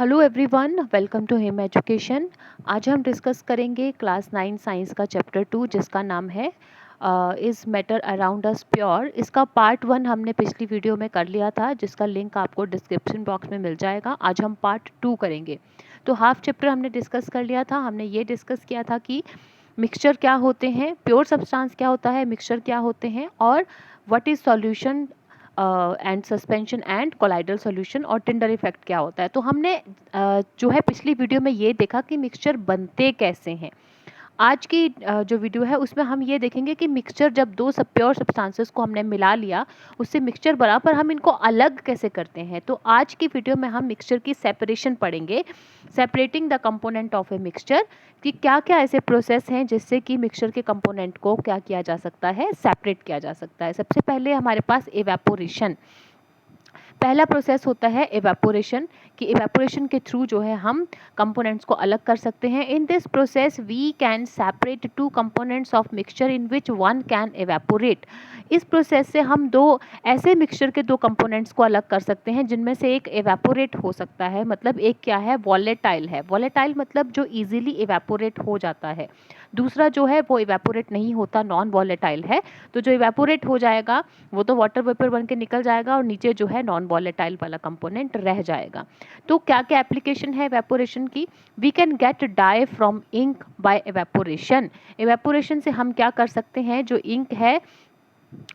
Hello everyone, welcome to Him Education. आज हम discuss करेंगे क्लास 9 साइंस का चैप्टर 2 जिसका नाम है is matter around us pure. इसका पार्ट 1 हमने पिछली वीडियो में कर लिया था, जिसका लिंक आपको डिस्क्रिप्शन बॉक्स में मिल जाएगा। आज हम पार्ट 2 करेंगे। तो हाफ चैप्टर हमने डिस्कस कर लिया था। हमने ये डिस्कस किया था कि मिक्सचर क्या होते हैं, प्योर सब्सटेंस क्या होता है, मिक्सचर क्या होते हैं, और what is solution and suspension and colloidal solution, और टिंडर इफेक्ट क्या होता है। तो हमने जो है पिछली वीडियो में ये देखा कि मिक्सचर बनते कैसे हैं। आज की जो वीडियो है उसमें हम ये देखेंगे कि मिक्सचर जब दो सब प्योर सब्सटेंसेस को हमने मिला लिया, उससे मिक्सचर बना, पर हम इनको अलग कैसे करते हैं। तो आज की वीडियो में हम मिक्सचर की सेपरेशन पढ़ेंगे, separating the component of a mixture, कि क्या क्या ऐसे प्रोसेस हैं जिससे कि मिक्सचर के कंपोनेंट को क्या किया जा सकता है, सेपरेट किया जा सकता है। सबसे पहले हमारे पास एवेपोरेशन, पहला प्रोसेस होता है एवेपोरेशन, कि एवेपोरेशन के थ्रू जो है हम कंपोनेंट्स को अलग कर सकते हैं। In this process we can separate two components of mixture in which one can evaporate. इस प्रोसेस से हम दो ऐसे मिक्सचर के दो कंपोनेंट्स को अलग कर सकते हैं जिनमें से एक एवेपोरेट हो सकता है, मतलब एक क्या है, वॉलेटाइल है। वॉलेटाइल मतलब जो इजीली एवेपोरेट हो जाता है। दूसरा जो है वो इवेपोरेट नहीं होता, नॉन वॉलेटाइल है। तो जो इवेपोरेट हो जाएगा वो तो वाटर वेपर बन के निकल जाएगा, और नीचे जो है नॉन वॉलेटाइल वाला कंपोनेंट रह जाएगा। तो क्या क्या एप्लीकेशन है इवेपोरेशन की। We can get dye from ink by evaporation. Evaporation से हम क्या कर सकते हैं, जो इंक है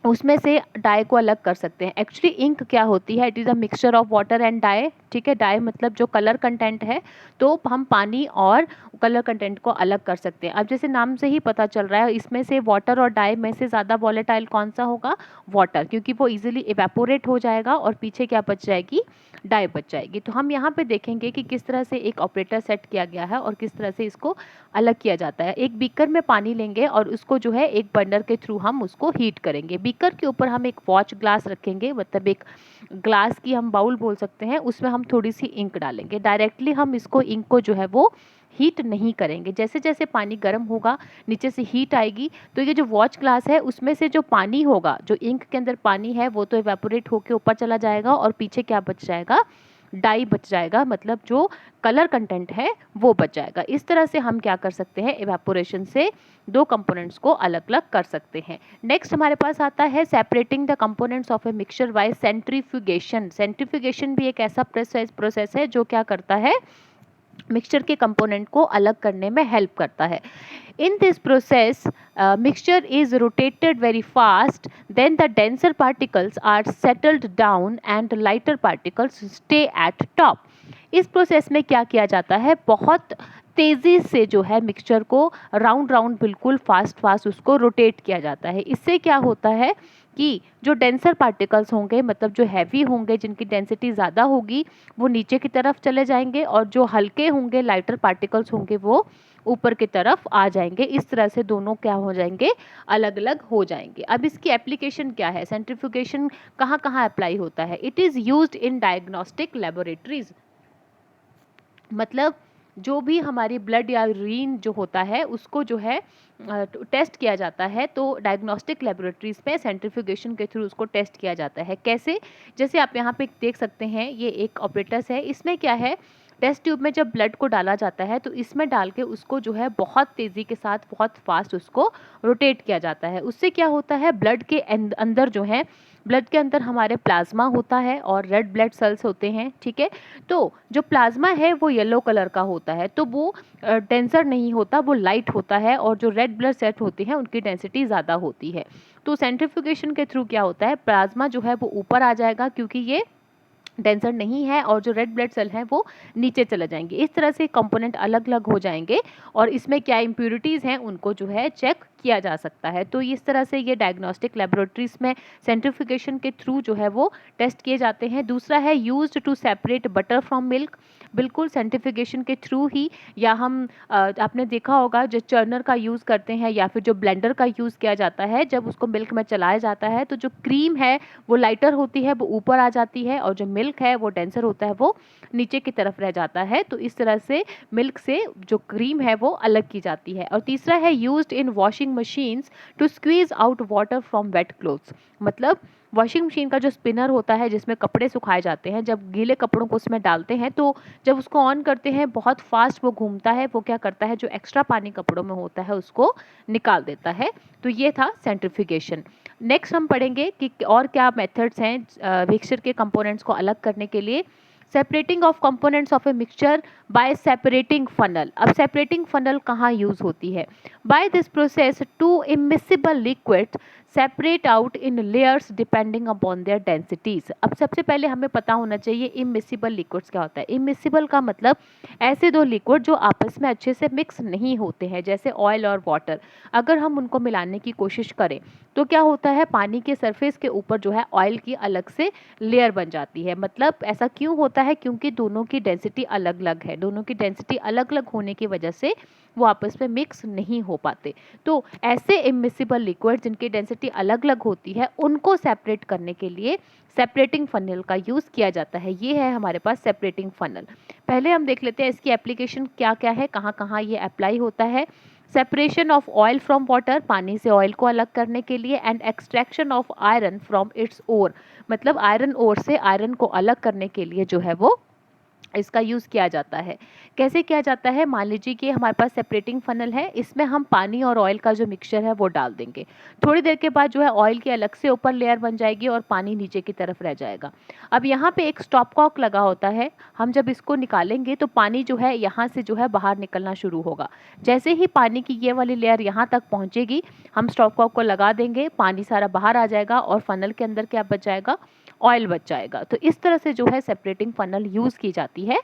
उसमें से डाई को अलग कर सकते हैं। एक्चुअली इंक क्या होती है, it is a mixture of water and dye. ठीक है, डाई मतलब जो कलर कंटेंट है, तो हम पानी और कलर कंटेंट को अलग कर सकते हैं। अब जैसे नाम से ही पता चल रहा है, इसमें से वाटर और डाई में से ज़्यादा वॉलेटाइल कौन सा होगा, वाटर, क्योंकि वो इजीली इवेपोरेट हो जाएगा और पीछे क्या बच जाएगी, डाई बच जाएगी। तो हम यहाँ पे देखेंगे कि किस तरह से एक ऑपरेटर सेट किया गया है और किस तरह से इसको अलग किया जाता है। एक बीकर में पानी लेंगे और उसको जो है एक बर्नर के थ्रू हम उसको हीट करेंगे। बीकर के ऊपर हम एक वॉच ग्लास रखेंगे, मतलब एक ग्लास की हम बाउल बोल सकते हैं, उसमें हम थोड़ी सी इंक डालेंगे। डायरेक्टली हम इसको इंक को जो है वो हीट नहीं करेंगे। जैसे जैसे पानी गर्म होगा, नीचे से हीट आएगी, तो ये जो वॉच ग्लास है उसमें से जो पानी होगा, जो इंक के अंदर पानी है, वो तो इवेपोरेट होकर ऊपर चला जाएगा और पीछे क्या बच जाएगा, डाई बच जाएगा, मतलब जो कलर कंटेंट है वो बच जाएगा। इस तरह से हम क्या कर सकते हैं, इवेपोरेशन से दो कंपोनेंट्स को अलग अलग कर सकते हैं। नेक्स्ट हमारे पास आता है separating the components of a mixture bye centrifugation. Centrifugation भी एक ऐसा प्रोसेस है जो क्या करता है, मिक्सचर के कंपोनेंट को अलग करने में हेल्प करता है। In this process, mixture is rotated very fast, then the denser particles are settled down and lighter particles stay at top. इस प्रोसेस में क्या किया जाता है, बहुत तेज़ी से जो है मिक्सचर को राउंड राउंड बिल्कुल फास्ट फास्ट उसको रोटेट किया जाता है। इससे क्या होता है कि जो डेंसर पार्टिकल्स होंगे, मतलब जो हैवी होंगे, जिनकी डेंसिटी ज़्यादा होगी, वो नीचे की तरफ चले जाएंगे, और जो हल्के होंगे, लाइटर पार्टिकल्स होंगे, वो ऊपर की तरफ आ जाएंगे। इस तरह से दोनों क्या हो जाएंगे, अलग अलग हो जाएंगे। अब इसकी एप्लीकेशन क्या है, सेंट्रीफ्यूगेशन कहाँ कहाँ अप्लाई होता है। It is used in diagnostic laboratories, मतलब जो भी हमारी ब्लड या यूरिन जो होता है उसको जो है टेस्ट किया जाता है, तो डायग्नोस्टिक लेबोरेटरीज में सेंट्रीफ्यूगेशन के थ्रू उसको टेस्ट किया जाता है। कैसे, जैसे आप यहाँ पे देख सकते हैं, ये एक ऑपरेटस है। इसमें क्या है, टेस्ट ट्यूब में जब ब्लड को डाला जाता है तो इसमें डाल के उसको जो है बहुत तेज़ी के साथ, बहुत फास्ट उसको रोटेट किया जाता है। उससे क्या होता है, ब्लड के अंदर जो है, ब्लड के अंदर हमारे प्लाज्मा होता है और रेड ब्लड सेल्स होते हैं। ठीक है, तो जो प्लाज्मा है वो येलो कलर का होता है, तो वो डेंसर नहीं होता, वो लाइट होता है, और जो रेड ब्लड सेल होते हैं उनकी डेंसिटी ज़्यादा होती है। तो सेंट्रीफ्यूगेशन के थ्रू क्या होता है, प्लाज्मा जो है वो ऊपर आ जाएगा क्योंकि ये डेंसर नहीं है, और जो रेड ब्लड सेल हैं वो नीचे चले जाएंगे। इस तरह से कंपोनेंट अलग अलग हो जाएंगे, और इसमें क्या इम्प्यूरिटीज़ हैं उनको जो है चेक किया जा सकता है। तो इस तरह से ये डायग्नोस्टिक लेबोरेटरीज में सेंट्रीफ्यूगेशन के थ्रू जो है वो टेस्ट किए जाते हैं। दूसरा है used to separate butter from milk, बिल्कुल सेंट्रीफ्यूगेशन के थ्रू ही, या हम आपने देखा होगा जो चर्नर का यूज़ करते हैं या फिर जो ब्लेंडर का यूज़ किया जाता है, जब उसको मिल्क में चलाया जाता है तो जो क्रीम है वो लाइटर होती है, वो ऊपर आ जाती है, और जो मिल्क है वो डेंसर होता है, वो नीचे की तरफ रह जाता है। तो इस तरह से मिल्क से जो क्रीम है वो अलग की जाती है। और तीसरा है used in washing washing machines to squeeze out water from wet clothes. मतलब वॉशिंग मशीन का जो स्पिनर होता है जिसमें कपड़े सुखाए जाते हैं, जब गीले कपड़ों को उसमें डालते हैं तो जब उसको ऑन करते हैं बहुत फास्ट वो घूमता है, वो क्या करता है जो एक्स्ट्रा पानी कपड़ों में होता है उसको निकाल देता है। तो ये था सेंट्रीफ्यूगेशन। नेक्स्ट हम पढ़ेंगे कि और क्या मेथड्स हैं मिक्सचर के कंपोनेंट्स को अलग करने के लिए। Separating of components of a mixture by separating funnel. अब सेपरेटिंग फनल कहाँ यूज होती है? By this process two immiscible liquid separate out in layers depending upon their densities. अब सबसे पहले हमें पता होना चाहिए इमिसिबल लिक्विड्स क्या होता है। इमिसिबल का मतलब ऐसे दो लिक्विड जो आपस में अच्छे से मिक्स नहीं होते हैं, जैसे ऑयल और वाटर। अगर हम उनको मिलाने की कोशिश करें तो क्या होता है, पानी के सरफेस के ऊपर जो है ऑयल की अलग से लेयर बन जाती है। मतलब ऐसा क्यों होता है? क्योंकि दोनों की डेंसिटी अलग अलग है। दोनों की डेंसिटी अलग अलग होने की वजह से वो आपस में मिक्स नहीं हो पाते। तो ऐसे इमिसिबल लिक्विड जिनकी डेंसिटी अलग अलग होती है उनको सेपरेट करने के लिए सेपरेटिंग फनल का यूज़ किया जाता है। ये है हमारे पास सेपरेटिंग फनल। पहले हम देख लेते हैं इसकी एप्लीकेशन क्या क्या है, कहाँ कहाँ ये अप्लाई होता है। Separation of oil from water, पानी से ऑयल को अलग करने के लिए। And extraction of iron from its ore, मतलब आयरन ओर से आयरन को अलग करने के लिए जो है वो इसका यूज़ किया जाता है। कैसे किया जाता है? मान लीजिए कि हमारे पास सेपरेटिंग फनल है, इसमें हम पानी और ऑयल का जो मिक्सचर है वो डाल देंगे। थोड़ी देर के बाद जो है ऑयल की अलग से ऊपर लेयर बन जाएगी और पानी नीचे की तरफ रह जाएगा। अब यहाँ पे एक स्टॉप कॉक लगा होता है, हम जब इसको निकालेंगे तो पानी जो है यहाँ से जो है बाहर निकलना शुरू होगा। जैसे ही पानी की ये वाली लेयर यहाँ तक पहुँचेगी, हम स्टॉप कॉक को लगा देंगे, पानी सारा बाहर आ जाएगा और फनल के अंदर क्या बच जाएगा? ऑयल बच जाएगा। तो इस तरह से जो है सेपरेटिंग फनल यूज़ की जाती है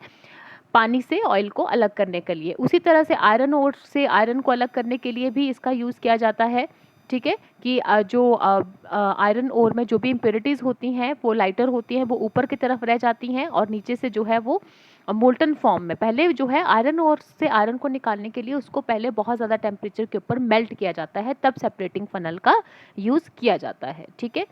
पानी से ऑयल को अलग करने के लिए। उसी तरह से आयरन ओर से आयरन को अलग करने के लिए भी इसका यूज़ किया जाता है। ठीक है, कि जो आयरन ओर में जो भी इम्प्योरिटीज़ होती हैं वो लाइटर होती हैं, वो ऊपर की तरफ रह जाती हैं और नीचे से जो है वो मोल्टन फॉर्म में। पहले जो है आयरन ओर से आयरन को निकालने के लिए उसको पहले बहुत ज़्यादा टेम्परेचर के ऊपर मेल्ट किया जाता है, तब सेपरेटिंग फनल का यूज़ किया जाता है। ठीक है,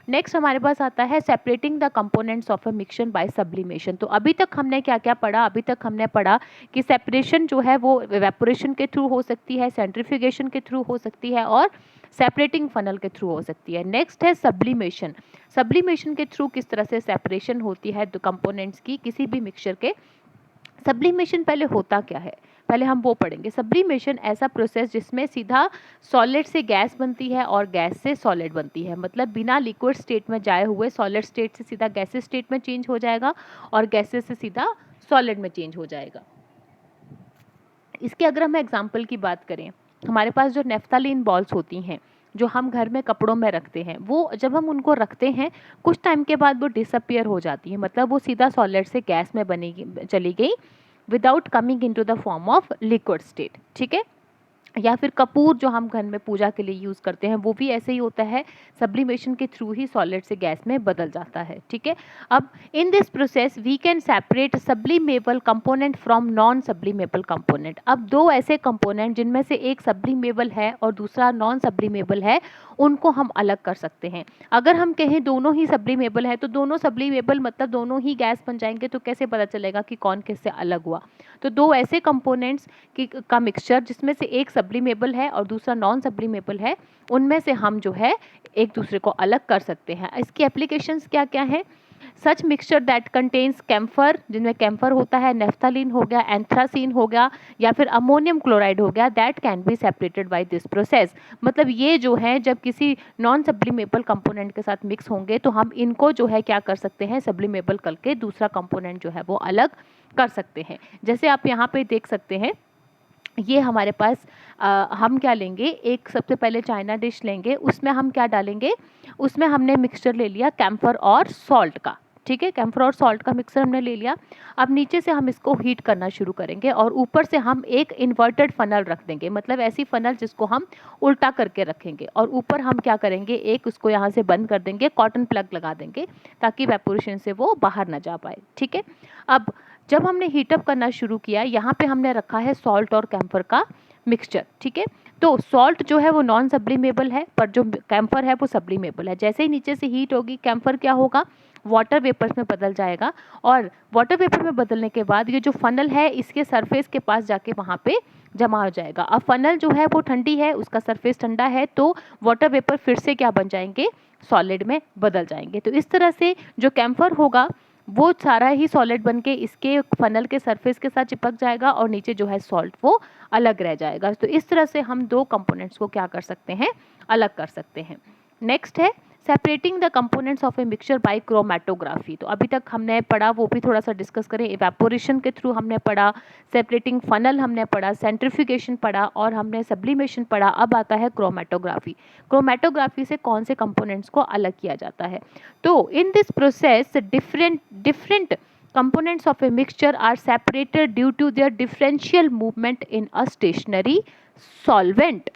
नेक्स्ट हमारे पास आता है separating the components of a mixture by sublimation. तो अभी तक हमने क्या क्या पढ़ा? अभी तक हमने पढ़ा कि सेपरेशन जो है वो इवेपोरेशन के थ्रू हो सकती है, सेंट्रीफ्यूगेशन के थ्रू हो सकती है और सेपरेटिंग फनल के थ्रू हो सकती है। नेक्स्ट है सब्लिमेशन। सब्लिमेशन के थ्रू किस तरह से सेपरेशन होती है दो कंपोनेंट्स की किसी भी मिक्सचर के। सब्लिमेशन पहले होता क्या है, पहले हम वो पढ़ेंगे। सब्लिमेशन ऐसा प्रोसेस जिसमें सीधा सॉलिड से गैस बनती है और गैस से सॉलिड बनती है। मतलब बिना लिक्विड स्टेट में जाए हुए सॉलिड स्टेट से सीधा गैसेस स्टेट में चेंज हो जाएगा और गैसेस से सीधा सॉलिड में चेंज हो जाएगा। इसके अगर हम एग्जाम्पल की बात करें, हमारे पास जो नेफ्थालीन बॉल्स होती हैं जो हम घर में कपड़ों में रखते हैं, वो जब हम उनको रखते हैं कुछ टाइम के बाद वो डिसअपियर हो जाती है। मतलब वो सीधा सॉलिड से गैस में बनेगी चली गई without coming into the form of liquid state. ठीक है, या फिर कपूर जो हम घर में पूजा के लिए यूज़ करते हैं वो भी ऐसे ही होता है, सब्लिमेशन के थ्रू ही सॉलिड से गैस में बदल जाता है। ठीक है, अब in this process we can separate sublimable component from non sublimable component. अब दो ऐसे कंपोनेंट जिनमें से एक सब्लिमेबल है और दूसरा नॉन सब्लिमेबल है, उनको हम अलग कर सकते हैं। अगर हम कहें दोनों ही सब्लिमेबल है तो दोनों सब्लिमेबल मतलब दोनों ही गैस बन जाएंगे, तो कैसे पता चलेगा कि कौन किससे अलग हुआ? तो दो ऐसे कंपोनेंट्स का मिक्सचर जिसमें से एक सब्लिमेबल है और दूसरा नॉन सब्लिमेबल है, उनमें से हम जो है एक दूसरे को अलग कर सकते हैं। इसकी एप्लीकेशंस क्या क्या है? सच मिक्सचर दैट कंटेन्स कैम्फर, जिनमें कैम्फर होता है, नेफ्थालीन हो गया, एंथ्रासीन हो गया या फिर अमोनियम क्लोराइड हो गया, that can be separated by this process. मतलब ये जो है जब किसी नॉन सब्लिमेबल कंपोनेंट के साथ मिक्स होंगे तो हम इनको जो है क्या कर सकते हैं, सब्लिमेबल करके दूसरा कंपोनेंट जो है वो अलग कर सकते हैं। जैसे आप यहाँ पे देख सकते हैं, ये हमारे पास हम क्या लेंगे, एक सबसे पहले चाइना डिश लेंगे, उसमें हम क्या डालेंगे, उसमें हमने मिक्सचर ले लिया कैम्फर और सॉल्ट का। ठीक है, कैम्फर और सॉल्ट का मिक्सर हमने ले लिया। अब नीचे से हम इसको हीट करना शुरू करेंगे और ऊपर से हम एक इन्वर्टेड फनल रख देंगे, मतलब ऐसी फनल जिसको हम उल्टा करके रखेंगे और ऊपर हम क्या करेंगे, एक उसको यहाँ से बंद कर देंगे, कॉटन प्लग लगा देंगे ताकि वेपोरेशन से वो बाहर ना जा पाए। ठीक है, अब जब हमने हीटअप करना शुरू किया, यहाँ पे हमने रखा है सॉल्ट और कैम्फर का मिक्सचर। ठीक है, तो सॉल्ट जो है वो नॉन सब्लिमेबल है पर जो कैम्फर है वो सब्लिमेबल है। जैसे ही नीचे से हीट होगी कैम्फर क्या होगा, वाटर वेपर्स में बदल जाएगा और वाटर वेपर में बदलने के बाद ये जो फनल है इसके सरफेस के पास जाके वहाँ पे जमा हो जाएगा। अब फनल जो है वो ठंडी है, उसका सरफेस ठंडा है, तो वाटर वेपर फिर से क्या बन जाएंगे, सॉलिड में बदल जाएंगे। तो इस तरह से जो कैम्फर होगा वो सारा ही सॉलिड बन के इसके फनल के सरफेस के साथ चिपक जाएगा और नीचे जो है सॉल्ट वो अलग रह जाएगा। तो इस तरह से हम दो कंपोनेंट्स को क्या कर सकते हैं, अलग कर सकते हैं। नेक्स्ट है separating the components of a mixture bye chromatography. तो अभी तक हमने पढ़ा, वो भी थोड़ा सा डिस्कस करें। इवेपोरेशन के थ्रू हमने पढ़ा, सेपरेटिंग फनल हमने पढ़ा, सेंट्रीफ्यूगेशन पढ़ा और हमने सब्लिमेशन पढ़ा। अब आता है क्रोमेटोग्राफी। क्रोमेटोग्राफी से कौन से कंपोनेंट्स को अलग किया जाता है। तो इन this process different components of a mixture are separated due to their differential movement in a stationary solvent।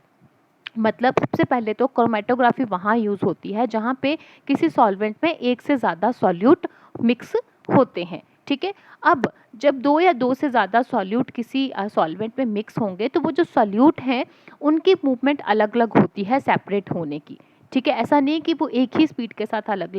मतलब सबसे पहले तो क्रोमेटोग्राफी वहाँ यूज़ होती है जहाँ पे किसी सॉल्वेंट में एक से ज़्यादा सॉल्यूट मिक्स होते हैं, ठीक है। अब जब दो या दो से ज़्यादा सॉल्यूट किसी सॉल्वेंट में मिक्स होंगे तो वो जो सॉल्यूट हैं उनकी मूवमेंट अलग अलग होती है सेपरेट होने की, ठीक है। ऐसा नहीं कि वो एक ही स्पीड के साथ अलग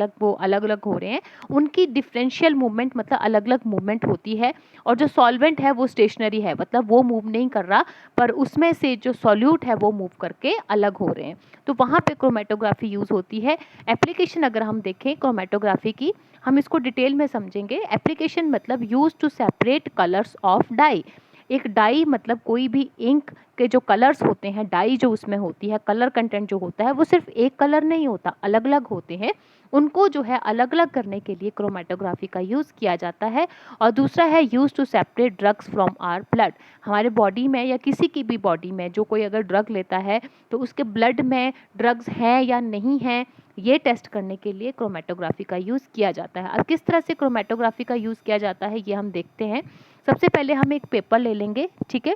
अलग हो रहे हैं, उनकी डिफरेंशियल मूवमेंट मतलब अलग अलग मूवमेंट होती है। और जो सॉल्वेंट है वो स्टेशनरी है, मतलब वो मूव नहीं कर रहा, पर उसमें से जो सॉल्यूट है वो मूव करके अलग हो रहे हैं। तो वहाँ पे क्रोमेटोग्राफी यूज़ होती है। एप्लीकेशन अगर हम देखें क्रोमेटोग्राफी की, हम इसको डिटेल में समझेंगे। एप्लीकेशन मतलब use to separate colours of dye. एक डाई मतलब कोई भी इंक के जो कलर्स होते हैं, डाई जो उसमें होती है, कलर कंटेंट जो होता है वो सिर्फ एक कलर नहीं होता, अलग अलग होते हैं। उनको जो है अलग अलग करने के लिए क्रोमेटोग्राफी का यूज़ किया जाता है। और दूसरा है use to separate drugs from our blood. हमारे बॉडी में या किसी की भी बॉडी में जो कोई अगर ड्रग लेता है तो उसके ब्लड में ड्रग्स हैं या नहीं हैं, ये टेस्ट करने के लिए क्रोमेटोग्राफी का यूज़ किया जाता है। अब किस तरह से क्रोमेटोग्राफी का यूज़ किया जाता है ये हम देखते हैं। सबसे पहले हम एक पेपर ले लेंगे, ठीक है,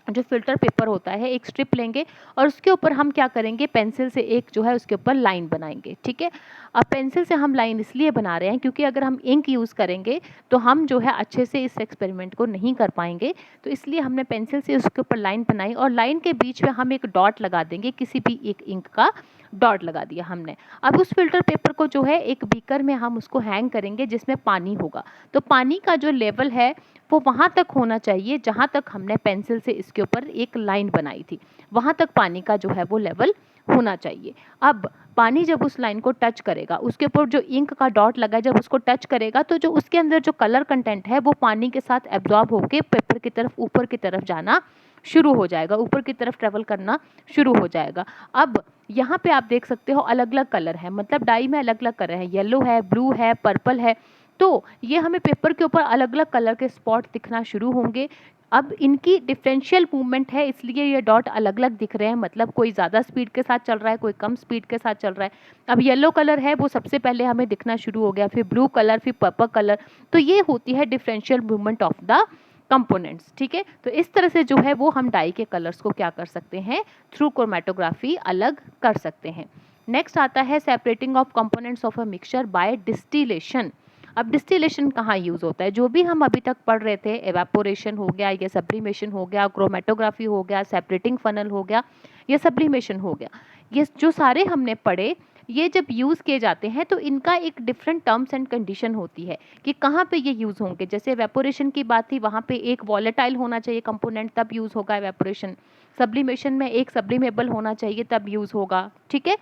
जो फिल्टर पेपर होता है, एक स्ट्रिप लेंगे और उसके ऊपर हम क्या करेंगे, पेंसिल से एक जो है उसके ऊपर लाइन बनाएंगे, ठीक है। अब पेंसिल से हम लाइन इसलिए बना रहे हैं क्योंकि अगर हम इंक यूज़ करेंगे तो हम जो है अच्छे से इस एक्सपेरिमेंट को नहीं कर पाएंगे, तो इसलिए हमने पेंसिल से उसके ऊपर लाइन बनाई और लाइन के बीच में हम एक डॉट लगा देंगे, किसी भी एक इंक का डॉट लगा दिया हमने। अब उस फिल्टर पेपर को जो है एक बीकर में हम उसको हैंग करेंगे जिसमें पानी होगा। तो पानी का जो लेवल है वो वहाँ तक होना चाहिए जहाँ तक हमने पेंसिल से इसके ऊपर एक लाइन बनाई थी, वहाँ तक पानी का जो है वो लेवल होना चाहिए। अब पानी जब उस लाइन को टच करेगा, उसके ऊपर जो इंक का डॉट लगा है जब उसको टच करेगा तो जो उसके अंदर जो कलर कंटेंट है वो पानी के साथ एब्जॉर्ब होके पेपर की तरफ ऊपर की तरफ जाना शुरू हो जाएगा, ऊपर की तरफ ट्रेवल करना शुरू हो जाएगा। अब यहाँ पे आप देख सकते हो अलग अलग कलर है, मतलब डाई में अलग अलग कलर है, येलो है, ब्लू है, पर्पल है। तो ये हमें पेपर के ऊपर अलग अलग कलर के स्पॉट दिखना शुरू होंगे। अब इनकी डिफरेंशियल मूवमेंट है इसलिए ये डॉट अलग अलग दिख रहे हैं, मतलब कोई ज़्यादा स्पीड के साथ चल रहा है, कोई कम स्पीड के साथ चल रहा है। अब येलो कलर है वो सबसे पहले हमें दिखना शुरू हो गया, फिर ब्लू कलर, फिर पर्पल कलर। तो ये होती है differential movement of the components, ठीक है। तो इस तरह से जो है वो हम डाई के कलर्स को क्या कर सकते हैं, थ्रू क्रोमेटोग्राफी अलग कर सकते हैं। नेक्स्ट आता है separating of components of a mixture by distillation. अब डिस्टिलेशन कहाँ यूज़ होता है, जो भी हम अभी तक पढ़ रहे थे, एवेपोरेशन हो गया, या सब्लिमेशन हो गया, क्रोमेटोग्राफी हो गया, सेपरेटिंग फनल हो गया, या सब्लिमेशन हो गया, ये जो सारे हमने पढ़े, ये जब यूज़ किए जाते हैं तो इनका एक डिफरेंट टर्म्स एंड कंडीशन होती है कि कहाँ पे ये यूज़ होंगे। जैसे एवेपोरेशन की बात थी, वहाँ पे एक वॉलेटाइल होना चाहिए कंपोनेंट, तब यूज़ होगा एवेपोरेशन। सब्लिमेशन में एक सब्लिमेबल होना चाहिए, तब यूज़ होगा, ठीक है।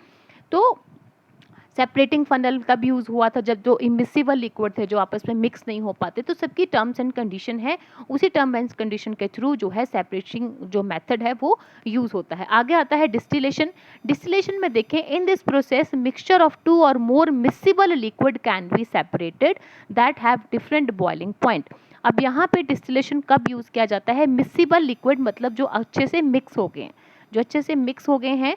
तो सेपरेटिंग फनल तब यूज़ हुआ था जब जो इमिसिबल लिक्विड थे जो आपस में मिक्स नहीं हो पाते। तो सबकी टर्म्स एंड कंडीशन है, उसी टर्म एंड कंडीशन के थ्रू जो है सेपरेटिंग जो मेथड है वो यूज़ होता है। आगे आता है डिस्टिलेशन। डिस्टिलेशन में देखें, in this process mixture of two or more miscible liquid can be separated that have different boiling point. अब यहाँ पे डिस्टिलेशन कब यूज़ किया जाता है, मिसिबल लिक्विड मतलब जो अच्छे से मिक्स हो गए हैं, जो अच्छे से मिक्स हो गए हैं,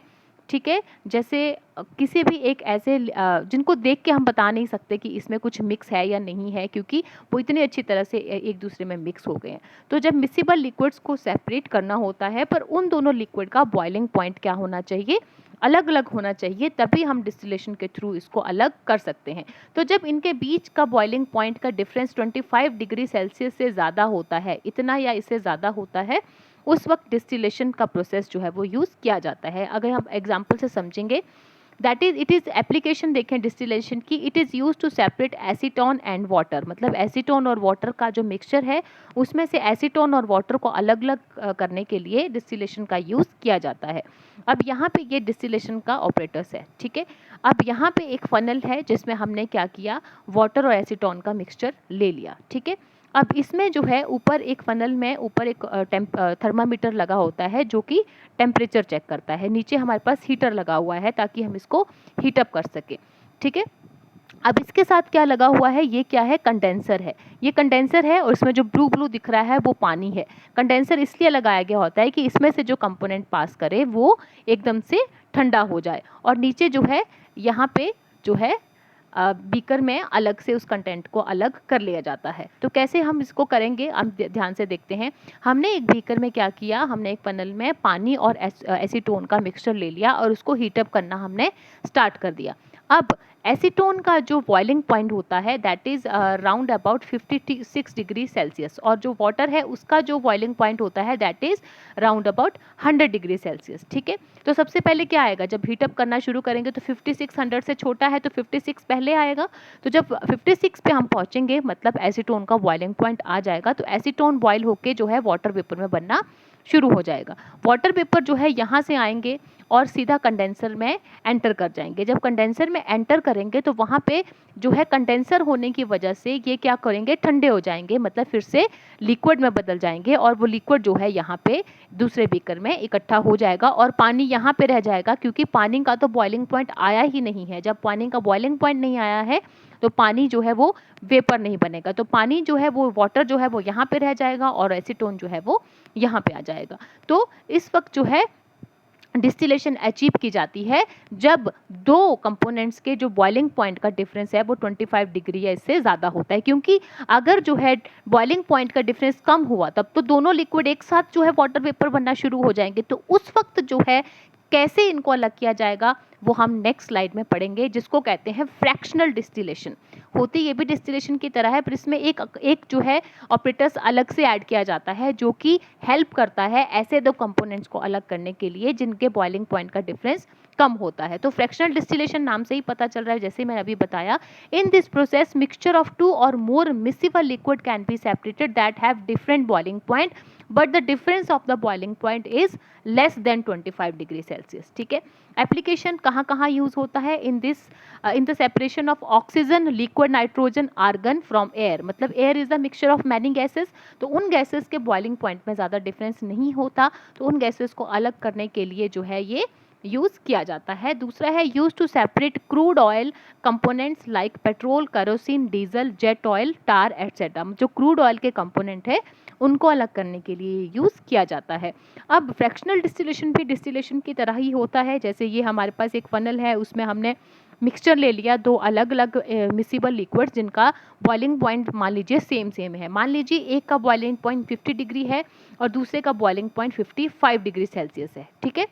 ठीक है। जैसे किसी भी एक ऐसे जिनको देख के हम बता नहीं सकते कि इसमें कुछ मिक्स है या नहीं है, क्योंकि वो इतनी अच्छी तरह से एक दूसरे में मिक्स हो गए हैं। तो जब मिसिबल लिक्विड्स को सेपरेट करना होता है, पर उन दोनों लिक्विड का बॉइलिंग पॉइंट क्या होना चाहिए, अलग अलग होना चाहिए, तभी हम डिस्टिलेशन के थ्रू इसको अलग कर सकते हैं। तो जब इनके बीच का बॉइलिंग पॉइंट का डिफरेंस 25 डिग्री सेल्सियस से ज़्यादा होता है, इतना या इससे ज़्यादा होता है, उस वक्त डिस्टिलेशन का प्रोसेस जो है वो यूज़ किया जाता है। अगर हम एग्जांपल से समझेंगे, that is, it is application देखें डिस्टिलेशन की, it is use to separate acetone and water, मतलब एसीटोन और वाटर का जो मिक्सचर है उसमें से एसीटोन और वाटर को अलग अलग करने के लिए डिस्टिलेशन का यूज़ किया जाता है। अब यहाँ पे ये डिस्टिलेशन का ऑपरेटर्स है, ठीक है। अब यहाँ पे एक फनल है जिसमें हमने क्या किया, वाटर और एसीटोन का मिक्सचर ले लिया, ठीक है। अब इसमें जो है ऊपर एक फनल में ऊपर एक थर्मामीटर लगा होता है जो कि टेम्परेचर चेक करता है, नीचे हमारे पास हीटर लगा हुआ है ताकि हम इसको हीटअप कर सके, ठीक है। अब इसके साथ क्या लगा हुआ है, ये क्या है, कंडेंसर है। ये कंडेंसर है और इसमें जो ब्लू ब्लू दिख रहा है वो पानी है। कंडेंसर इसलिए लगाया गया होता है कि इसमें से जो कंपोनेंट पास करे वो एकदम से ठंडा हो जाए, और नीचे जो है यहाँ पे जो है बीकर में अलग से उस कंटेंट को अलग कर लिया जाता है। तो कैसे हम इसको करेंगे, हम ध्यान से देखते हैं। हमने एक बीकर में क्या किया, हमने एक पनल में पानी और एसीटोन का मिक्सचर ले लिया और उसको हीटअप करना हमने स्टार्ट कर दिया। अब एसीटोन का जो बॉइलिंग पॉइंट होता है that is round about 56 degree Celsius, और जो वाटर है उसका जो बॉइलिंग पॉइंट होता है that is round about 100 degree Celsius, ठीक है। तो सबसे पहले क्या आएगा, जब हीटअप करना शुरू करेंगे तो 56 100 से छोटा है तो 56 पहले आएगा। तो जब 56 पे हम पहुंचेंगे मतलब एसीटोन का बॉइलिंग पॉइंट आ जाएगा, तो एसीटोन बॉयल होके जो है वाटर वेपर में बनना शुरू हो जाएगा। वाटर वेपर जो है यहाँ से आएंगे और सीधा कंडेंसर में एंटर कर जाएंगे। जब कंडेंसर में एंटर करेंगे तो वहाँ पे जो है कंडेंसर होने की वजह से ये क्या करेंगे, ठंडे हो जाएंगे, मतलब फिर से लिक्विड में बदल जाएंगे, और वो लिक्विड जो है यहाँ पे दूसरे बीकर में इकट्ठा हो जाएगा और पानी यहाँ पे रह जाएगा, क्योंकि पानी का तो बॉइलिंग पॉइंट आया ही नहीं है। जब पानी का बॉइलिंग पॉइंट नहीं आया है तो पानी जो है वो वेपर नहीं बनेगा, तो पानी जो है वो वाटर जो है वो यहाँ पे रह जाएगा और एसीटोन जो है वो यहाँ पे आ जाएगा। तो इस वक्त जो है डिस्टिलेशन अचीव की जाती है जब दो कंपोनेंट्स के जो बॉइलिंग पॉइंट का डिफरेंस है वो 25 डिग्री या इससे ज़्यादा होता है, क्योंकि अगर जो है बॉइलिंग पॉइंट का डिफरेंस कम हुआ तब तो दोनों लिक्विड एक साथ जो है वाटर वेपर बनना शुरू हो जाएंगे। तो उस वक्त जो है कैसे इनको अलग किया जाएगा वो हम नेक्स्ट स्लाइड में पढ़ेंगे, जिसको कहते हैं फ्रैक्शनल डिस्टिलेशन। होती ये भी डिस्टिलेशन की तरह है, पर इसमें एक जो है ऑपरेटर्स अलग से ऐड किया जाता है जो कि हेल्प करता है ऐसे दो कंपोनेंट्स को अलग करने के लिए जिनके बॉइलिंग पॉइंट का डिफरेंस कम होता है। तो फ्रैक्शनल डिस्टिलेशन नाम से ही पता चल रहा है, जैसे मैंने अभी बताया, in this process mixture of two or more miscible liquid can be separated that have different boiling point but the difference of the boiling point is less than 25 degree Celsius, ठीक है। एप्लीकेशन कहाँ कहाँ use होता है, in the separation of oxygen, liquid nitrogen, argon from air, मतलब air is the mixture of many gases, तो उन gases के बॉइलिंग पॉइंट में ज़्यादा डिफरेंस नहीं होता, तो उन गैसेस को अलग करने के लिए जो है ये यूज़ किया जाता है। दूसरा है use to separate crude oil components like petrol, kerosene, diesel, jet oil, tar etcetera, जो क्रूड ऑयल के कंपोनेंट है उनको अलग करने के लिए यूज़ किया जाता है। अब फ्रैक्शनल डिस्टिलेशन भी डिस्टिलेशन की तरह ही होता है, जैसे ये हमारे पास एक फनल है, उसमें हमने मिक्सचर ले लिया दो अलग अलग मिसिबल लिक्विड्स जिनका बॉइलिंग पॉइंट मान लीजिए सेम है। मान लीजिए एक का बॉइलिंग पॉइंट 50 डिग्री है और दूसरे का बॉइलिंग पॉइंट 55 डिग्री सेल्सियस है, ठीक है।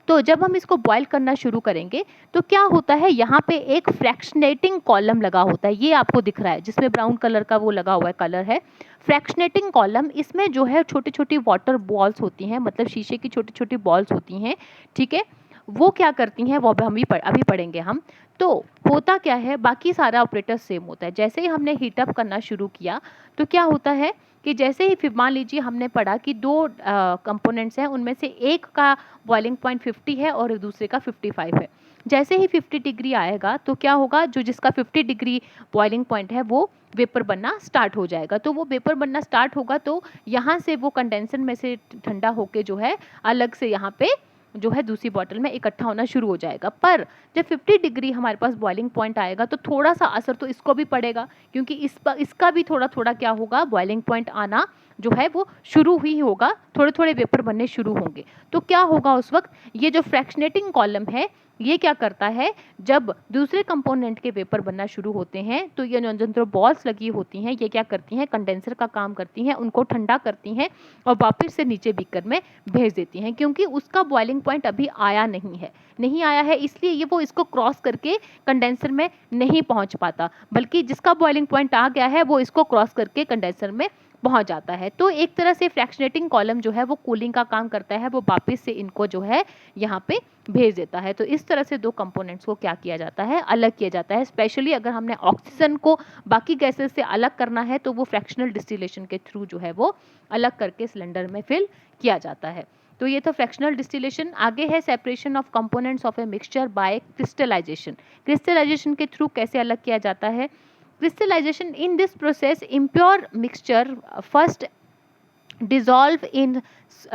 तो जब हम इसको बॉईल करना शुरू करेंगे तो क्या होता है, यहाँ पे एक फ्रैक्शनेटिंग कॉलम लगा होता है, ये आपको दिख रहा है जिसमें ब्राउन कलर का वो लगा हुआ है, कलर है फ्रैक्शनेटिंग कॉलम। इसमें जो है छोटी छोटी वाटर बॉल्स होती हैं, मतलब शीशे की छोटी छोटी बॉल्स होती हैं, ठीक है। वो क्या करती हैं वो हम अभी पढ़ेंगे हम। तो होता क्या है, बाकी सारा ऑपरेटर सेम होता है। जैसे ही हमने हीटअप करना शुरू किया तो क्या होता है कि जैसे ही फिर मान लीजिए हमने पढ़ा कि दो कंपोनेंट्स हैं, उनमें से एक का बॉइलिंग पॉइंट 50 है और दूसरे का 55 है। जैसे ही 50 डिग्री आएगा तो क्या होगा, जो जिसका 50 डिग्री बॉइलिंग पॉइंट है वो वेपर बनना स्टार्ट हो जाएगा। तो वो वेपर बनना स्टार्ट होगा तो यहाँ से वो कंडेंसर में से ठंडा होके जो है अलग से यहाँ पे जो है दूसरी बॉटल में इकट्ठा होना शुरू हो जाएगा। पर जब 50 डिग्री हमारे पास बॉइलिंग पॉइंट आएगा तो थोड़ा सा असर तो इसको भी पड़ेगा, क्योंकि इसका भी थोड़ा थोड़ा क्या होगा, बॉइलिंग पॉइंट आना जो है वो शुरू ही होगा, थोड़े थोड़े वेपर बनने शुरू होंगे। तो क्या होगा उस वक्त, ये जो फ्रैक्शनेटिंग कॉलम है ये क्या करता है, जब दूसरे कंपोनेंट के वेपर बनना शुरू होते हैं तो ये जो बॉल्स लगी होती हैं ये क्या करती हैं, कंडेंसर का काम करती हैं, उनको ठंडा करती हैं और वापस से नीचे बीकर में भेज देती हैं, क्योंकि उसका बॉइलिंग पॉइंट अभी आया नहीं आया है, इसलिए ये वो इसको क्रॉस करके कंडेंसर में नहीं पहुंच पाता, बल्कि जिसका बॉइलिंग पॉइंट आ गया है वो इसको क्रॉस करके कंडेंसर में पहुंच जाता है। तो एक तरह से फ्रैक्शनेटिंग कॉलम जो है वो कूलिंग का काम करता है, वो वापस से इनको जो है यहाँ पे भेज देता है। तो इस तरह से दो कंपोनेंट्स को क्या किया जाता है, अलग किया जाता है। स्पेशली अगर हमने ऑक्सीजन को बाकी गैसेस से अलग करना है तो वो फ्रैक्शनल डिस्टिलेशन के थ्रू जो है वो अलग करके सिलेंडर में फिल किया जाता है। तो ये तो फ्रैक्शनल डिस्टिलेशन। आगे है separation of components of a mixture by crystallisation. Crystallisation के थ्रू कैसे अलग किया जाता है? Crystallization in this process, impure mixture first dissolve in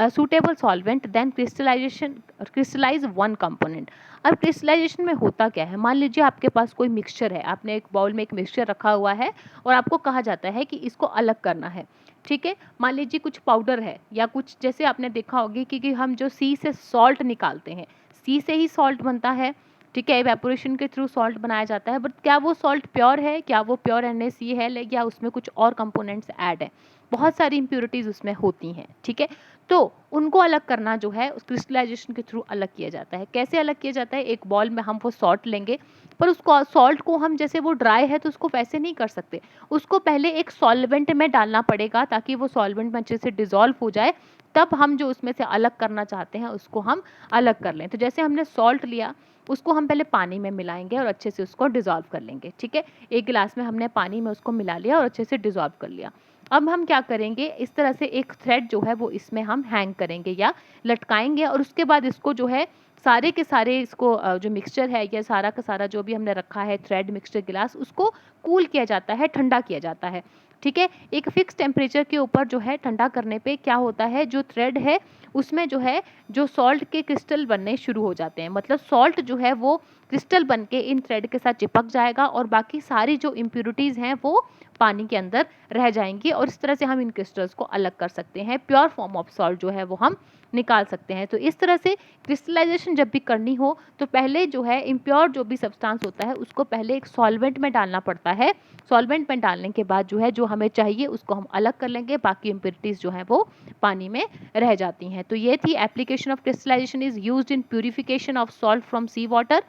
suitable solvent, then crystallize one component. अब क्रिस्टलाइजेशन में होता क्या है? मान लीजिए आपके पास कोई मिक्सचर है, आपने एक बाउल में एक मिक्सचर रखा हुआ है और आपको कहा जाता है कि इसको अलग करना है, ठीक है। मान लीजिए कुछ पाउडर है या कुछ, जैसे आपने देखा होगी कि हम जो सी से सॉल्ट निकालते हैं, सी से ही सॉल्ट बनता है, ठीक है, इवेपोरेशन के थ्रू सॉल्ट बनाया जाता है। बट क्या वो सॉल्ट प्योर है? क्या वो प्योर NaC है या उसमें कुछ और कंपोनेंट्स ऐड है? बहुत सारी इम्प्योरिटीज़ उसमें होती हैं, ठीक है। तो उनको अलग करना जो है उस क्रिस्टलाइजेशन के थ्रू अलग किया जाता है। कैसे अलग किया जाता है? एक बॉल में हम वो सॉल्ट लेंगे, पर उसको सॉल्ट को हम, जैसे वो ड्राई है तो उसको वैसे नहीं कर सकते, उसको पहले एक सॉल्वेंट में डालना पड़ेगा ताकि वो सॉल्वेंट में अच्छे से डिजॉल्व हो जाए, तब हम जो उसमें से अलग करना चाहते हैं उसको हम अलग कर लें। तो जैसे हमने सॉल्ट लिया, उसको हम पहले पानी में मिलाएंगे और अच्छे से उसको डिजॉल्व कर लेंगे, ठीक है। एक गिलास में हमने पानी में उसको मिला लिया और अच्छे से डिजॉल्व कर लिया। अब हम क्या करेंगे, इस तरह से एक थ्रेड जो है वो इसमें हम हैंग करेंगे या लटकाएंगे, और उसके बाद इसको जो है सारे के सारे इसको जो मिक्सचर है या सारा का सारा जो भी हमने रखा है थ्रेड, मिक्सचर, गिलास, उसको कूल किया जाता है, ठंडा किया जाता है, ठीक है। एक फिक्स टेम्परेचर के ऊपर जो है ठंडा करने पे क्या होता है, जो थ्रेड है उसमें जो है जो सॉल्ट के क्रिस्टल बनने शुरू हो जाते हैं। मतलब सॉल्ट जो है वो क्रिस्टल बन के इन थ्रेड के साथ चिपक जाएगा और बाकी सारी जो इम्प्योरिटीज़ हैं वो पानी के अंदर रह जाएंगी, और इस तरह से हम इन क्रिस्टल्स को अलग कर सकते हैं। प्योर फॉर्म ऑफ सॉल्ट जो है वो हम निकाल सकते हैं। तो इस तरह से क्रिस्टलाइजेशन जब भी करनी हो तो पहले जो है इम्प्योर जो भी सब्सटेंस होता है उसको पहले एक सॉल्वेंट में डालना पड़ता है। सॉल्वेंट में डालने के बाद जो है जो हमें चाहिए उसको हम अलग कर लेंगे, बाकी इम्प्योरिटीज़ जो है वो पानी में रह जाती हैं। तो ये थी application of crystallisation is used in purification of salt from sea water,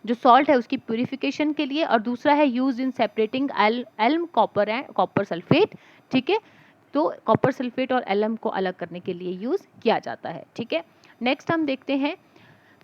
जो सॉल्ट है उसकी प्यूरिफिकेशन के लिए, और दूसरा है use in separating alum copper and copper sulphate, ठीक है। तो कॉपर सल्फेट और एल्म को अलग करने के लिए यूज़ किया जाता है, ठीक है। नेक्स्ट हम देखते हैं,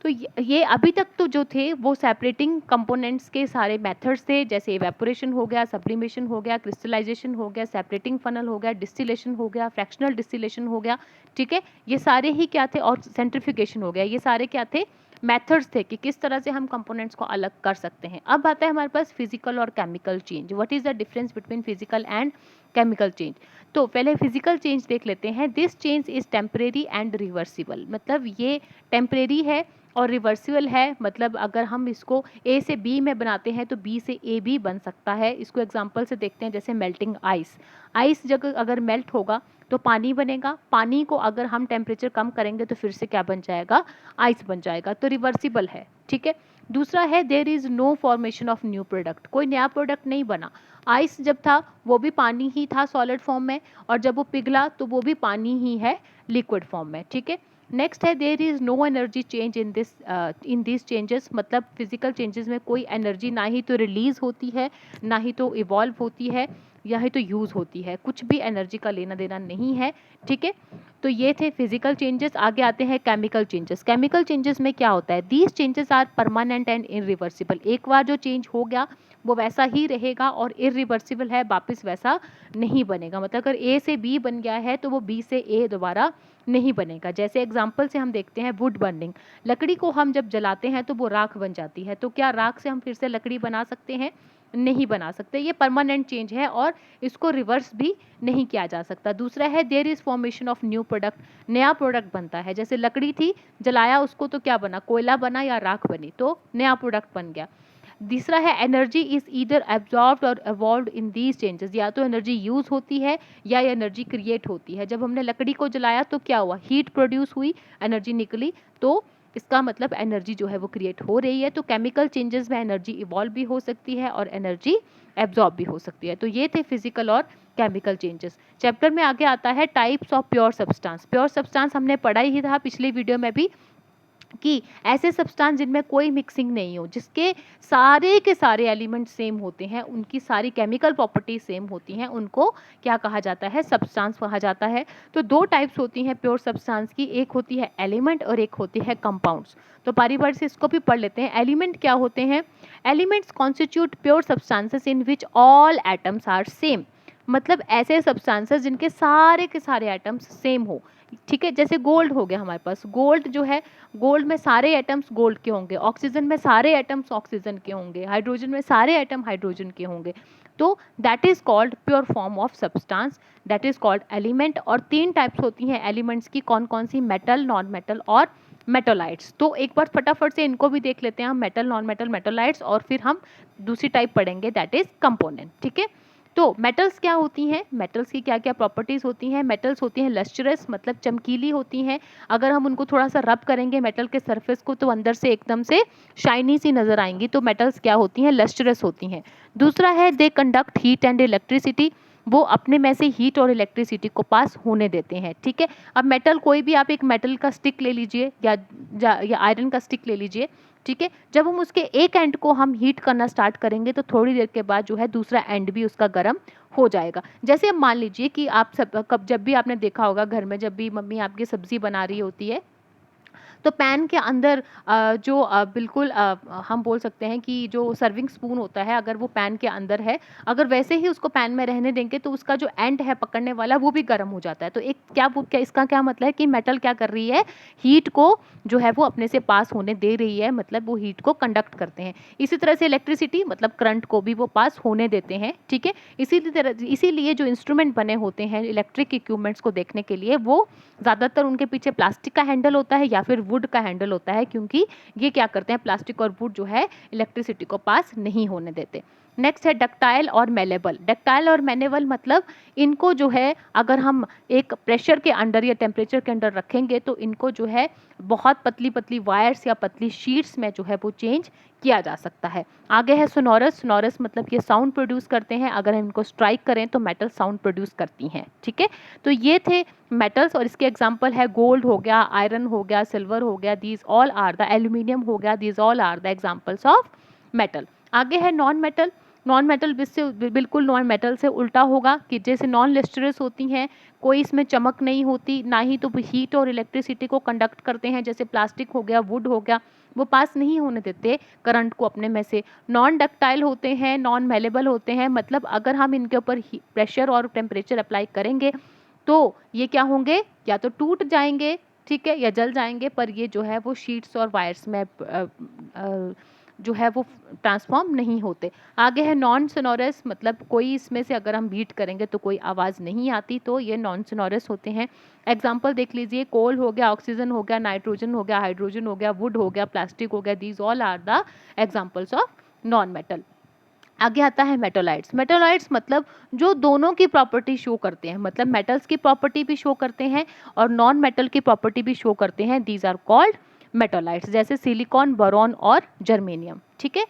तो ये अभी तक तो जो थे वो सेपरेटिंग कंपोनेंट्स के सारे मेथड्स थे, जैसे इवेपोरेशन हो गया, सब्लिमेशन हो गया, क्रिस्टलाइजेशन हो गया, सेपरेटिंग फनल हो गया, डिस्टिलेशन हो गया, फ्रैक्शनल डिस्टिलेशन हो गया, ठीक है। ये सारे ही क्या थे, और सेंट्रीफ्यूगेशन हो गया, ये सारे क्या थे, मेथड्स थे कि किस तरह से हम कंपोनेंट्स को अलग कर सकते हैं। अब आता है हमारे पास फिजिकल और chemical change. What is the difference between physical and chemical change? तो पहले फिजिकल चेंज देख लेते हैं। This change is temporary and reversible, मतलब ये टेम्परेरी है और रिवर्सिबल है। मतलब अगर हम इसको ए से बी में बनाते हैं तो बी से ए भी बन सकता है। इसको एग्जांपल से देखते हैं, जैसे मेल्टिंग आइस। आइस जब अगर मेल्ट होगा तो पानी बनेगा, पानी को अगर हम टेम्परेचर कम करेंगे तो फिर से क्या बन जाएगा, आइस बन जाएगा। तो रिवर्सिबल है, ठीक है। दूसरा है there is no formation of new product, कोई नया प्रोडक्ट नहीं बना। आइस जब था वो भी पानी ही था सॉलिड फॉर्म में, और जब वो पिघला तो वो भी पानी ही है लिक्विड फॉर्म में, ठीक है। नेक्स्ट है there is no energy change in this changes, मतलब फिजिकल चेंजेस में कोई एनर्जी ना ही तो रिलीज होती है, ना ही तो इवॉल्व होती है, या ही तो यूज़ होती है, कुछ भी एनर्जी का लेना देना नहीं है, ठीक है। तो ये थे फिजिकल चेंजेस। आगे आते हैं केमिकल चेंजेस। केमिकल चेंजेस में क्या होता है, these changes are permanent and irreversible. एक बार जो चेंज हो गया वो वैसा ही रहेगा, और इरिवर्सिबल है, वापस वैसा नहीं बनेगा। मतलब अगर ए से बी बन गया है तो वो बी से ए दोबारा नहीं बनेगा। जैसे एग्जाम्पल से हम देखते हैं वुड बर्निंग, लकड़ी को हम जब जलाते हैं तो वो राख बन जाती है, तो क्या राख से हम फिर से लकड़ी बना सकते हैं? नहीं बना सकते। ये परमानेंट चेंज है और इसको रिवर्स भी नहीं किया जा सकता। दूसरा है there is formation of new product, नया प्रोडक्ट बनता है। जैसे लकड़ी थी, जलाया उसको तो क्या बना, कोयला बना या राख बनी, तो नया प्रोडक्ट बन गया। तीसरा है एनर्जी इज ईदर एब्जॉर्ब्ड और एवॉल्व्ड इन दीज चेंजेस, या तो एनर्जी यूज होती है या एनर्जी क्रिएट होती है। जब हमने लकड़ी को जलाया तो क्या हुआ, हीट प्रोड्यूस हुई, एनर्जी निकली, तो इसका मतलब एनर्जी जो है वो क्रिएट हो रही है। तो केमिकल चेंजेस में एनर्जी इवॉल्व भी हो सकती है और एनर्जी एब्जॉर्ब भी हो सकती है। तो ये थे फिजिकल और केमिकल चेंजेस। चैप्टर में आगे आता है types of pure substance. Pure substance हमने पढ़ा ही था पिछली वीडियो में भी, कि ऐसे सब्सटेंस जिनमें कोई मिक्सिंग नहीं हो, जिसके सारे के सारे एलिमेंट सेम होते हैं, उनकी सारी केमिकल प्रॉपर्टीज सेम होती हैं, उनको क्या कहा जाता है? सब्सटेंस कहा जाता है। तो दो टाइप्स होती हैं प्योर सब्सटेंस की, एक होती है एलिमेंट और एक होती है कंपाउंड्स। तो बारी बारी से इसको भी पढ़ लेते हैं। एलिमेंट क्या होते हैं? Elements constitute pure substances in which all atoms are same. मतलब ऐसे सब्सटेंसेस जिनके सारे के सारे एटम्स सेम हो, ठीक है। जैसे गोल्ड हो गया हमारे पास, गोल्ड जो है, गोल्ड में सारे एटम्स गोल्ड के होंगे, ऑक्सीजन में सारे एटम्स ऑक्सीजन के होंगे, हाइड्रोजन में सारे एटम हाइड्रोजन के होंगे। तो that is called pure form of substance, that is called element. और तीन टाइप्स होती हैं एलिमेंट्स की, कौन कौन सी? मेटल, नॉन मेटल और मेटोलाइट्स। तो एक बार फटाफट से इनको भी देख लेते हैं हम, मेटल, नॉन मेटल, मेटोलाइट्स, और फिर हम दूसरी टाइप पढ़ेंगे दैट इज कंपोनेंट, ठीक है। तो मेटल्स क्या होती हैं? मेटल्स की क्या क्या प्रॉपर्टीज होती हैं? मेटल्स होती हैं लस्ट्रस, मतलब चमकीली होती हैं। अगर हम उनको थोड़ा सा रब करेंगे मेटल के सरफेस को, तो अंदर से एकदम से शाइनी सी नजर आएंगी। तो मेटल्स क्या होती हैं? लस्ट्रस होती हैं। दूसरा है they conduct heat and electricity, वो अपने में से हीट और इलेक्ट्रिसिटी को पास होने देते हैं, ठीक है। अब मेटल, कोई भी आप एक मेटल का स्टिक ले लीजिए या आयरन का स्टिक ले लीजिए, ठीक है। जब हम उसके एक एंड को हम हीट करना स्टार्ट करेंगे तो थोड़ी देर के बाद जो है दूसरा एंड भी उसका गर्म हो जाएगा। जैसे अब मान लीजिए कि आप सब कब, जब भी आपने देखा होगा घर में, जब भी मम्मी आपकी सब्जी बना रही होती है, तो पैन के अंदर जो बिल्कुल हम बोल सकते हैं कि जो सर्विंग स्पून होता है, अगर वो पैन के अंदर है, अगर वैसे ही उसको पैन में रहने देंगे तो उसका जो एंड है पकड़ने वाला, वो भी गर्म हो जाता है। तो एक क्या इसका क्या मतलब है कि मेटल क्या कर रही है? हीट को जो है वो अपने से पास होने दे रही है, मतलब वो हीट को कंडक्ट करते हैं। इसी तरह से इलेक्ट्रिसिटी, मतलब करंट को भी वो पास होने देते हैं, ठीक है। इसीलिए जो इंस्ट्रूमेंट बने होते हैं इलेक्ट्रिक इक्विपमेंट्स को देखने के लिए, वो ज़्यादातर उनके पीछे प्लास्टिक का हैंडल होता है या फिर वुड का हैंडल होता है, क्योंकि ये क्या करते हैं? प्लास्टिक और वुड जो है इलेक्ट्रिसिटी को पास नहीं होने देते। नेक्स्ट है डक्टाइल और मेलेबल। डक्टाइल और मेलेबल मतलब इनको जो है अगर हम एक प्रेशर के अंडर या टेम्परेचर के अंडर रखेंगे तो इनको जो है बहुत पतली पतली वायर्स या पतली शीट्स में जो है वो चेंज किया जा सकता है। आगे है सोनोरस। सोनोरस मतलब ये साउंड प्रोड्यूस करते हैं, अगर हम इनको स्ट्राइक करें तो मेटल साउंड प्रोड्यूस करती हैं, ठीक है। तो ये थे मेटल्स, और इसके एग्जांपल है गोल्ड हो गया, आयरन हो गया, सिल्वर हो गया, these all are the, aluminium हो गया, these all are the examples of metal. आगे है नॉन मेटल। नॉन मेटल बिल्कुल नॉन मेटल से उल्टा होगा, कि जैसे नॉन लस्ट्रस होती हैं, कोई इसमें चमक नहीं होती, ना ही तो हीट और इलेक्ट्रिसिटी को कंडक्ट करते हैं, जैसे प्लास्टिक हो गया, वुड हो गया, वो पास नहीं होने देते करंट को अपने में से। नॉन डक्टाइल होते हैं, नॉन मेलेबल होते हैं, मतलब अगर हम इनके ऊपर प्रेशर और टेम्परेचर अप्लाई करेंगे तो ये क्या होंगे? या तो टूट जाएंगे, ठीक है, या जल जाएंगे, पर ये जो है वो शीट्स और वायर्स में जो है वो ट्रांसफॉर्म नहीं होते। आगे है नॉन सोनोरस, मतलब कोई इसमें से अगर हम बीट करेंगे तो कोई आवाज़ नहीं आती, तो ये नॉन सोनोरस होते हैं। एग्जाम्पल देख लीजिए, कोल हो गया, ऑक्सीजन हो गया, नाइट्रोजन हो गया, हाइड्रोजन हो गया, वुड हो गया, प्लास्टिक हो गया, these all are the examples of non metal. आगे आता है मेटोलाइट्स। मेटोलाइट्स मतलब जो दोनों की प्रॉपर्टी शो करते हैं, मतलब मेटल्स की प्रॉपर्टी भी शो करते हैं और नॉन मेटल की प्रॉपर्टी भी शो करते हैं, दीज आर कॉल्ड मेटोलाइट्स, जैसे सिलिकॉन, बोरॉन और जर्मेनियम, ठीक है।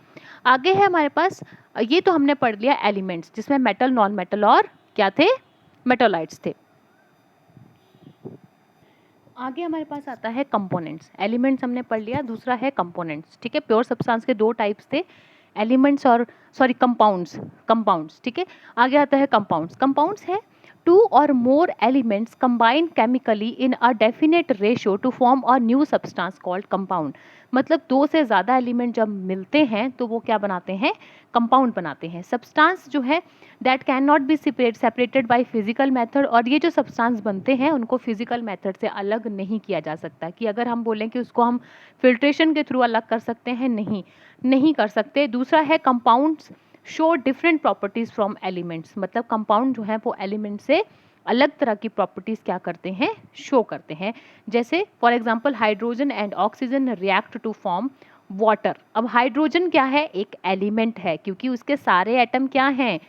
आगे है हमारे पास, ये तो हमने पढ़ लिया एलिमेंट्स, जिसमें मेटल, नॉन मेटल और क्या थे? मेटोलाइट्स थे। आगे हमारे पास आता है कंपोनेंट्स। एलिमेंट्स हमने पढ़ लिया, दूसरा है कंपोनेंट्स, ठीक है। प्योर सब्सटेंस के दो टाइप्स थे, एलिमेंट्स और सॉरी कंपाउंड्स, ठीक है। आगे आता है कंपाउंड्स। कंपाउंड्स है to or more elements combine chemically in a definite ratio two form a new substance called compound. मतलब दो से ज़्यादा एलिमेंट जब मिलते हैं तो वो क्या बनाते हैं? कंपाउंड बनाते हैं। सब्सटेंस जो है that can not be separated by physical method, और ये जो सब्सटेंस बनते हैं उनको फिजिकल मेथड से अलग नहीं किया जा सकता, कि अगर हम बोलें कि उसको हम फिल्ट्रेशन के थ्रू अलग कर सकते हैं, नहीं कर सकते। दूसरा है compounds show different properties from elements, मतलब कंपाउंड जो है वो एलिमेंट से अलग तरह की प्रॉपर्टीज क्या करते हैं? शो करते हैं। जैसे for example hydrogen and oxygen react to form water. अब हाइड्रोजन क्या है? एक एलिमेंट है, क्योंकि उसके सारे एटम क्या हैं?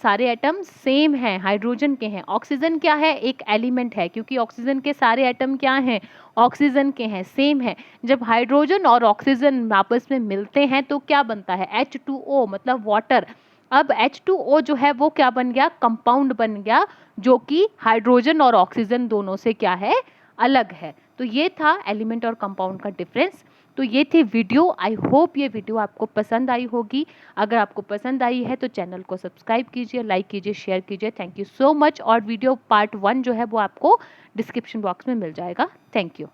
सारे एटम सेम हैं, हाइड्रोजन के हैं। ऑक्सीजन क्या है? एक एलिमेंट है, क्योंकि ऑक्सीजन के सारे एटम क्या हैं? ऑक्सीजन के हैं, सेम है। जब हाइड्रोजन और ऑक्सीजन आपस में मिलते हैं तो क्या बनता है? H2O, मतलब वाटर। अब H2O जो है वो क्या बन गया? कंपाउंड बन गया, जो कि हाइड्रोजन और ऑक्सीजन दोनों से क्या है? अलग है। तो ये था एलिमेंट और कंपाउंड का डिफरेंस। तो ये थी वीडियो। आई होप ये वीडियो आपको पसंद आई होगी। अगर आपको पसंद आई है तो चैनल को सब्सक्राइब कीजिए, लाइक कीजिए, शेयर कीजिए। Thank you so much. और वीडियो पार्ट 1 जो है वो आपको डिस्क्रिप्शन बॉक्स में मिल जाएगा। Thank you.